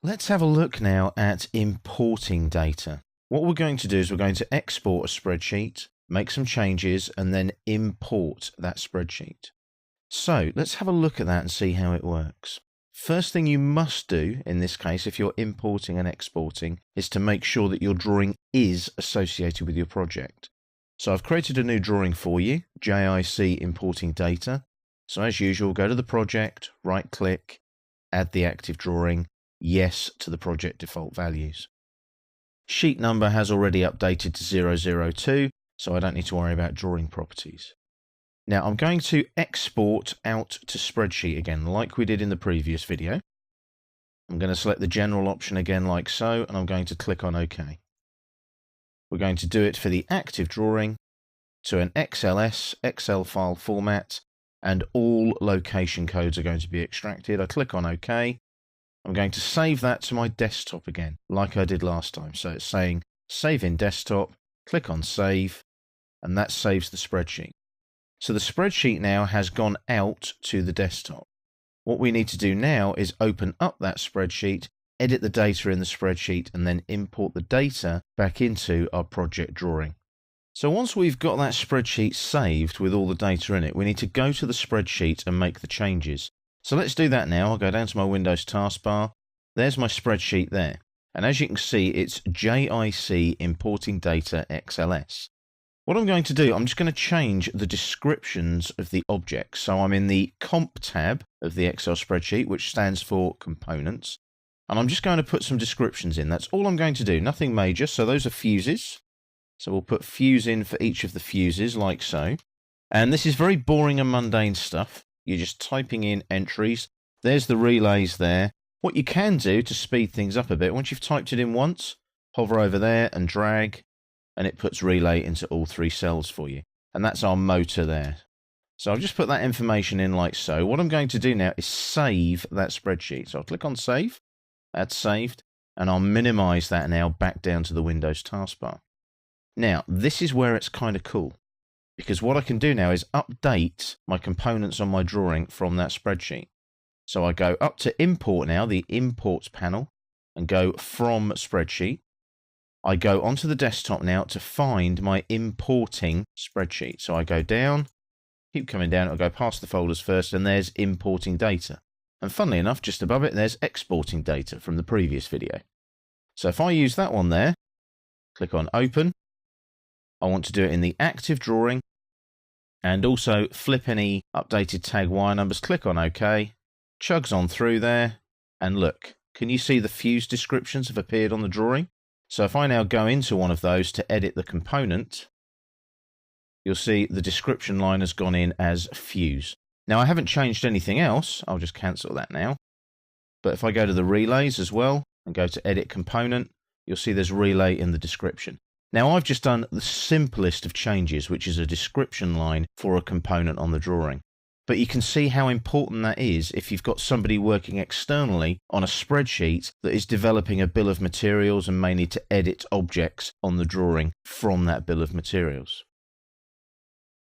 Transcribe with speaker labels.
Speaker 1: Let's have a look now at importing data. What we're going to do is we're going to export a spreadsheet, make some changes, and then import that spreadsheet. So let's have a look at that and see how it works. First thing you must do in this case, if you're importing and exporting, is to make sure that your drawing is associated with your project. So I've created a new drawing for you, JIC importing data. So as usual, go to the project, right click, add the active drawing, yes to the project default values. Sheet number has already updated to 002, so I don't need to worry about drawing properties. Now I'm going to export out to spreadsheet again, like we did in the previous video. I'm going to select the general option again like so, and I'm going to click on OK. We're going to do it for the active drawing to an XLS, Excel file format, and all location codes are going to be extracted. I click on OK. I'm going to save that to my desktop again, like I did last time. So it's saying save in desktop, click on save, and that saves the spreadsheet. So the spreadsheet now has gone out to the desktop. What we need to do now is open up that spreadsheet, edit the data in the spreadsheet, and then import the data back into our project drawing. So once we've got that spreadsheet saved with all the data in it, we need to go to the spreadsheet and make the changes. So let's do that now. I'll go down to my Windows taskbar. There's my spreadsheet there. And as you can see, it's JIC importing data XLS. What I'm going to do, I'm just going to change the descriptions of the objects. So I'm in the Comp tab of the Excel spreadsheet, which stands for components. And I'm just going to put some descriptions in. That's all I'm going to do, nothing major. So those are fuses. So we'll put fuse in for each of the fuses like so. And this is very boring and mundane stuff. You're just typing in entries. There's the relays there. What you can do to speed things up a bit, once you've typed it in once, hover over there and drag, and it puts relay into all three cells for you. And that's our motor there. So I've just put that information in like so. What I'm going to do now is save that spreadsheet. So I'll click on save, that's saved, and I'll minimize that now back down to the Windows taskbar. Now, this is where it's kind of cool, because what I can do now is update my components on my drawing from that spreadsheet. So I go up to import now, the imports panel, and go from spreadsheet. I go onto the desktop now to find my importing spreadsheet. So I go down, keep coming down, I'll go past the folders first, and there's importing data. And funnily enough, just above it, there's exporting data from the previous video. So if I use that one there, click on open, I want to do it in the active drawing, and also flip any updated tag wire numbers, click on OK, chugs on through there, and look, can you see the fuse descriptions have appeared on the drawing? So if I now go into one of those to edit the component, you'll see the description line has gone in as fuse. Now I haven't changed anything else, I'll just cancel that now. But if I go to the relays as well, and go to edit component, you'll see there's relay in the description. Now I've just done the simplest of changes, which is a description line for a component on the drawing. But you can see how important that is if you've got somebody working externally on a spreadsheet that is developing a bill of materials and may need to edit objects on the drawing from that bill of materials.